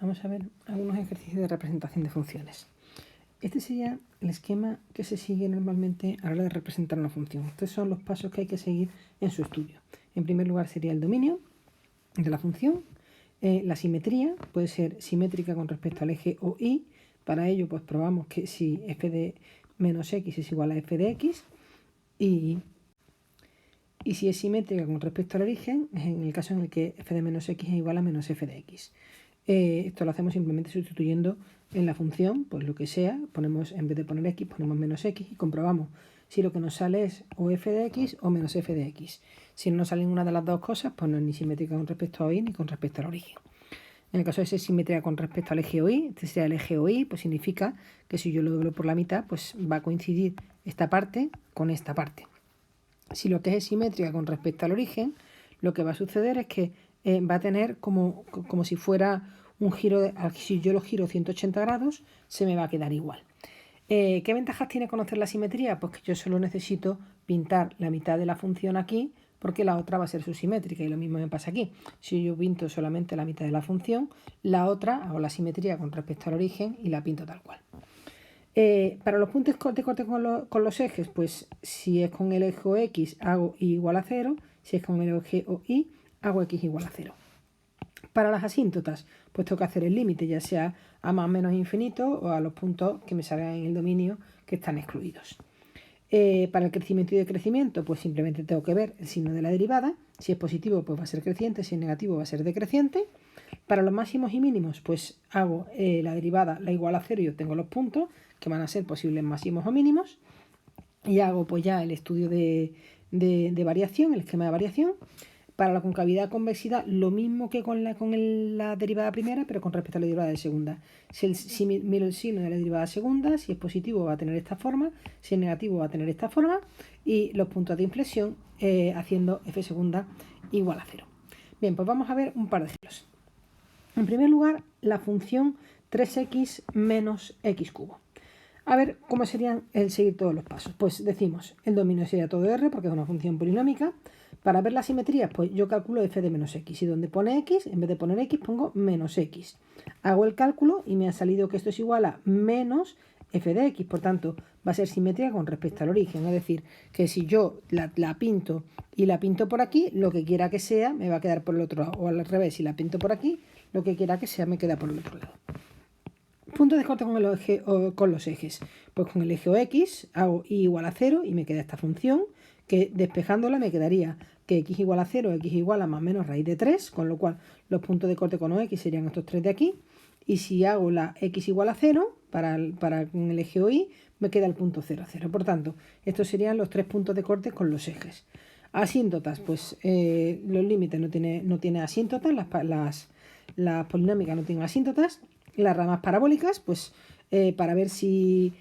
Vamos a ver algunos ejercicios de representación de funciones. Este sería el esquema que se sigue normalmente a la hora de representar una función. Estos son los pasos que hay que seguir en su estudio. En primer lugar sería el dominio de la función. La simetría puede ser simétrica con respecto al eje o y. Para ello pues probamos que si f de menos x es igual a f de x y si es simétrica con respecto al origen, en el caso en el que f de menos x es igual a menos f de x. Esto lo hacemos simplemente sustituyendo en la función, pues lo que sea, ponemos, en vez de poner x, ponemos menos x y comprobamos si lo que nos sale es o f de x o menos f de x. Si no nos sale ninguna de las dos cosas, pues no es ni simétrica con respecto a y ni con respecto al origen. En el caso de ser simétrica con respecto al eje OY, este sería el eje OY, pues significa que si yo lo doblo por la mitad, pues va a coincidir esta parte con esta parte. Si lo que es simétrica con respecto al origen, lo que va a suceder es que va a tener como si fuera un giro, si yo lo giro 180 grados, se me va a quedar igual. ¿Qué ventajas tiene conocer la simetría? Pues que yo solo necesito pintar la mitad de la función aquí, porque la otra va a ser su simétrica, y lo mismo me pasa aquí. Si yo pinto solamente la mitad de la función, la otra hago la simetría con respecto al origen y la pinto tal cual. Para los puntos de corte con los ejes, pues si es con el eje X hago y igual a 0, si es con el eje Y hago x igual a 0. Para las asíntotas, pues tengo que hacer el límite, ya sea a más o menos infinito o a los puntos que me salgan en el dominio que están excluidos. Para el crecimiento y decrecimiento, pues simplemente tengo que ver el signo de la derivada. Si es positivo, pues va a ser creciente, si es negativo, va a ser decreciente. Para los máximos y mínimos, pues hago la derivada, la igual a 0 y obtengo los puntos, que van a ser posibles máximos o mínimos. Y hago pues ya el estudio de variación, el esquema de variación. Para la concavidad convexidad, lo mismo que con la derivada primera, pero con respecto a la derivada de segunda. Si miro el signo de la derivada segunda, si es positivo va a tener esta forma, si es negativo va a tener esta forma, y los puntos de inflexión haciendo f segunda igual a 0. Bien, pues vamos a ver un par de ejemplos. En primer lugar, la función 3x menos x cubo. A ver cómo serían el seguir todos los pasos. Pues decimos, el dominio sería todo R porque es una función polinómica. Para ver las simetrías, pues yo calculo f de menos x. Y donde pone x, en vez de poner x, pongo menos x. Hago el cálculo y me ha salido que esto es igual a menos f de x. Por tanto, va a ser simétrica con respecto al origen. Es decir, que si yo la pinto y la pinto por aquí, lo que quiera que sea, me va a quedar por el otro lado. O al revés, si la pinto por aquí, lo que quiera que sea, me queda por el otro lado. Punto de corte con los ejes. Pues con el eje X hago y igual a 0 y me queda esta función que despejándola me quedaría que x igual a 0, x igual a más o menos raíz de 3, con lo cual los puntos de corte con OX serían estos tres de aquí. Y si hago la x igual a 0 para con el eje OY, me queda el punto 0, 0. Por tanto, estos serían los tres puntos de corte con los ejes. Asíntotas, pues los límites no tiene asíntotas, las polinómicas no tienen asíntotas. Las ramas parabólicas, pues para ver si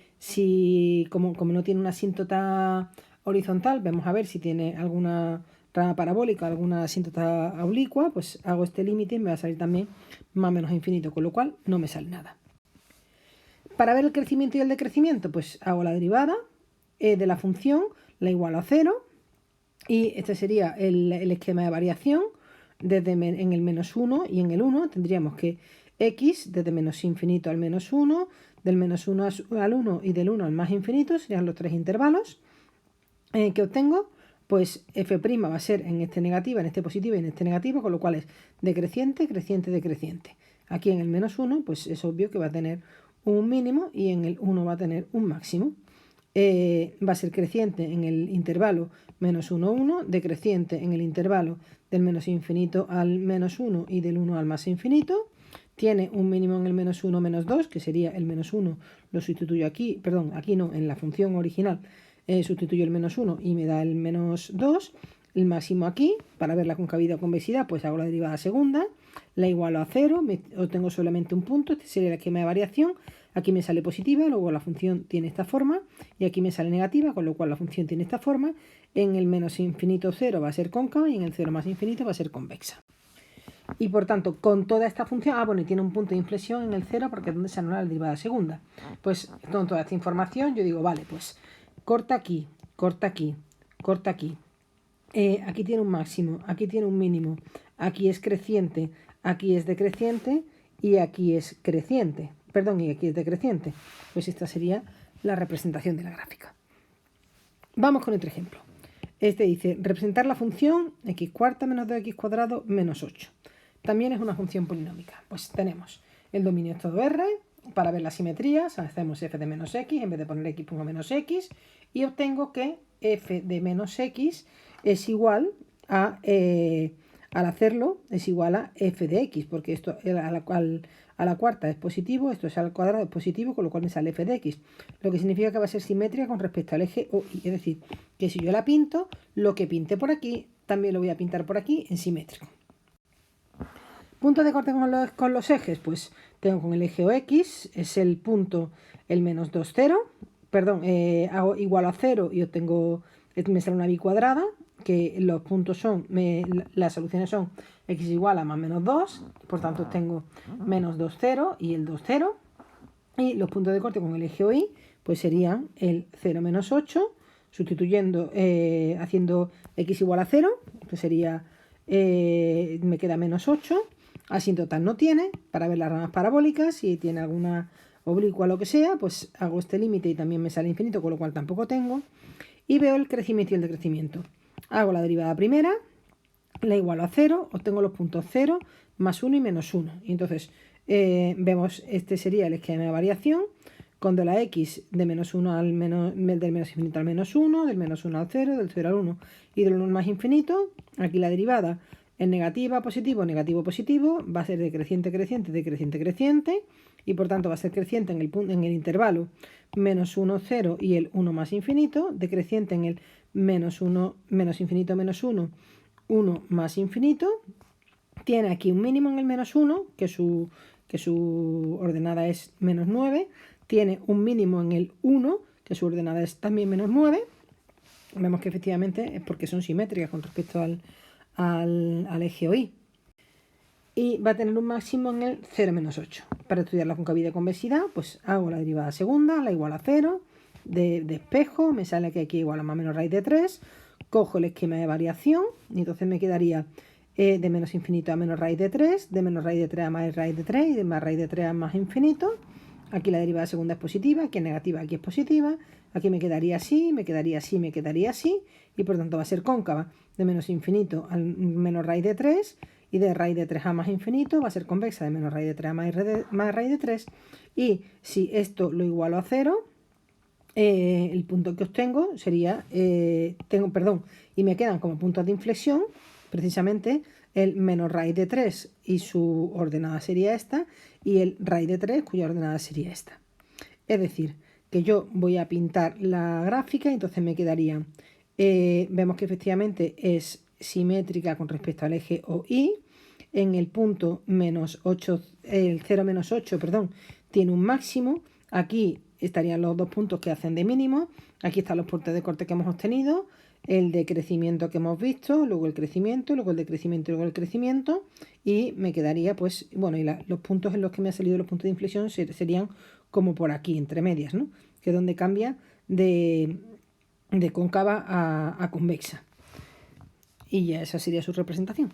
como no tiene una asíntota horizontal, vamos a ver si tiene alguna rama parabólica, alguna asíntota oblicua, pues hago este límite y me va a salir también más o menos infinito, con lo cual no me sale nada. Para ver el crecimiento y el decrecimiento, pues hago la derivada de la función, la igualo a 0, y este sería el esquema de variación. Desde en el menos 1 y en el 1 tendríamos que x desde menos infinito al menos 1, del menos 1 al 1 y del 1 al más infinito, serían los tres intervalos que obtengo. Pues f' va a ser en este negativa, en este positivo y en este negativo, con lo cual es decreciente, creciente, decreciente. Aquí en el menos 1, pues es obvio que va a tener un mínimo y en el 1 va a tener un máximo. Va a ser creciente en el intervalo menos 1, 1, decreciente en el intervalo del menos infinito al menos 1 y del 1 al más infinito. Tiene un mínimo en el menos 1, menos 2, que sería el menos 1, lo sustituyo aquí, perdón, aquí no, en la función original sustituyo el menos 1 y me da el menos 2. El máximo aquí, para ver la concavidad o convexidad, pues hago la derivada segunda, la igualo a 0, obtengo solamente un punto, este sería el esquema de variación. Aquí me sale positiva, luego la función tiene esta forma, y aquí me sale negativa, con lo cual la función tiene esta forma. En el menos infinito 0 va a ser cóncava y en el 0 más infinito va a ser convexa. Y por tanto, con toda esta función, bueno, y tiene un punto de inflexión en el 0 porque es donde se anula la derivada segunda. Pues con toda esta información yo digo, vale, pues corta aquí, corta aquí, corta aquí. Aquí tiene un máximo, aquí tiene un mínimo, aquí es creciente, aquí es decreciente y aquí es creciente. Perdón, y aquí es decreciente. Pues esta sería la representación de la gráfica. Vamos con otro ejemplo. Este dice, representar la función x cuarta menos 2x² menos 8. También es una función polinómica. Pues tenemos el dominio es todo R. Para ver las simetrías hacemos f de menos x. En vez de poner x pongo menos x. Y obtengo que f de menos x es igual a, al hacerlo, es igual a f de x. Porque esto a la cuarta es positivo, esto es al cuadrado es positivo, con lo cual me sale f de x. Lo que significa que va a ser simétrica con respecto al eje OI. Es decir, que si yo la pinto, lo que pinte por aquí, también lo voy a pintar por aquí en simétrico. Punto de corte con los ejes, pues tengo con el eje OX, es el punto, el menos 2, 0. Perdón, hago igual a 0 y obtengo, me sale una bicuadrada, que los puntos son, las soluciones son x igual a más menos 2, por tanto tengo menos 2, 0 y el 2, 0. Y los puntos de corte con el eje OI, pues serían el 0, menos 8, sustituyendo, haciendo x igual a 0, pues sería, me queda menos 8. Así en total no tiene, para ver las ramas parabólicas, si tiene alguna oblicua o lo que sea, pues hago este límite y también me sale infinito, con lo cual tampoco tengo. Y veo el crecimiento y el decrecimiento. Hago la derivada primera, la igualo a 0, obtengo los puntos 0, más 1 y menos 1. Y entonces vemos, este sería el esquema de variación, cuando la x de menos 1 al menos, del menos infinito al menos 1, del menos 1 al 0, del 0 al 1 y del 1 al más infinito. Aquí la derivada es negativa, positivo, negativo, positivo, va a ser decreciente, creciente, decreciente, creciente, y por tanto va a ser creciente en el intervalo menos 1, 0 y el 1 más infinito, decreciente en el menos 1, menos infinito, menos 1, 1 más infinito. Tiene aquí un mínimo en el menos 1, que su ordenada es menos 9. Tiene un mínimo en el 1, que su ordenada es también menos 9. Vemos que efectivamente es porque son simétricas con respecto al eje OI. Y va a tener un máximo en el 0, menos 8. Para estudiar la concavidad y convexidad, pues hago la derivada segunda, la igual a 0, de espejo, me sale que aquí igual a más o menos raíz de 3, cojo el esquema de variación, y entonces me quedaría de menos infinito a menos raíz de 3, de menos raíz de 3 a más raíz de 3, y de más raíz de 3 a más infinito. Aquí la derivada segunda es positiva, aquí es negativa, aquí es positiva. Aquí me quedaría así, me quedaría así, me quedaría así. Y por tanto va a ser cóncava de menos infinito a menos raíz de 3. Y de raíz de 3 a más infinito va a ser convexa de menos raíz de 3 a más raíz de 3. Y si esto lo igualo a 0, el punto que obtengo sería, y me quedan como puntos de inflexión, precisamente el menos raíz de 3 y su ordenada sería esta, y el raíz de 3 cuya ordenada sería esta. Es decir, que yo voy a pintar la gráfica y entonces me quedaría, vemos que efectivamente es simétrica con respecto al eje OI. En el punto menos 8, el 0 menos 8, perdón, tiene un máximo. Aquí estarían los dos puntos que hacen de mínimo. Aquí están los puntos de corte que hemos obtenido, el de crecimiento que hemos visto, luego el crecimiento, luego el decrecimiento y luego el crecimiento. Y me quedaría, pues, bueno, y los puntos en los que me han salido los puntos de inflexión serían como por aquí, entre medias, ¿no? Que es donde cambia de cóncava a convexa. Y ya esa sería su representación.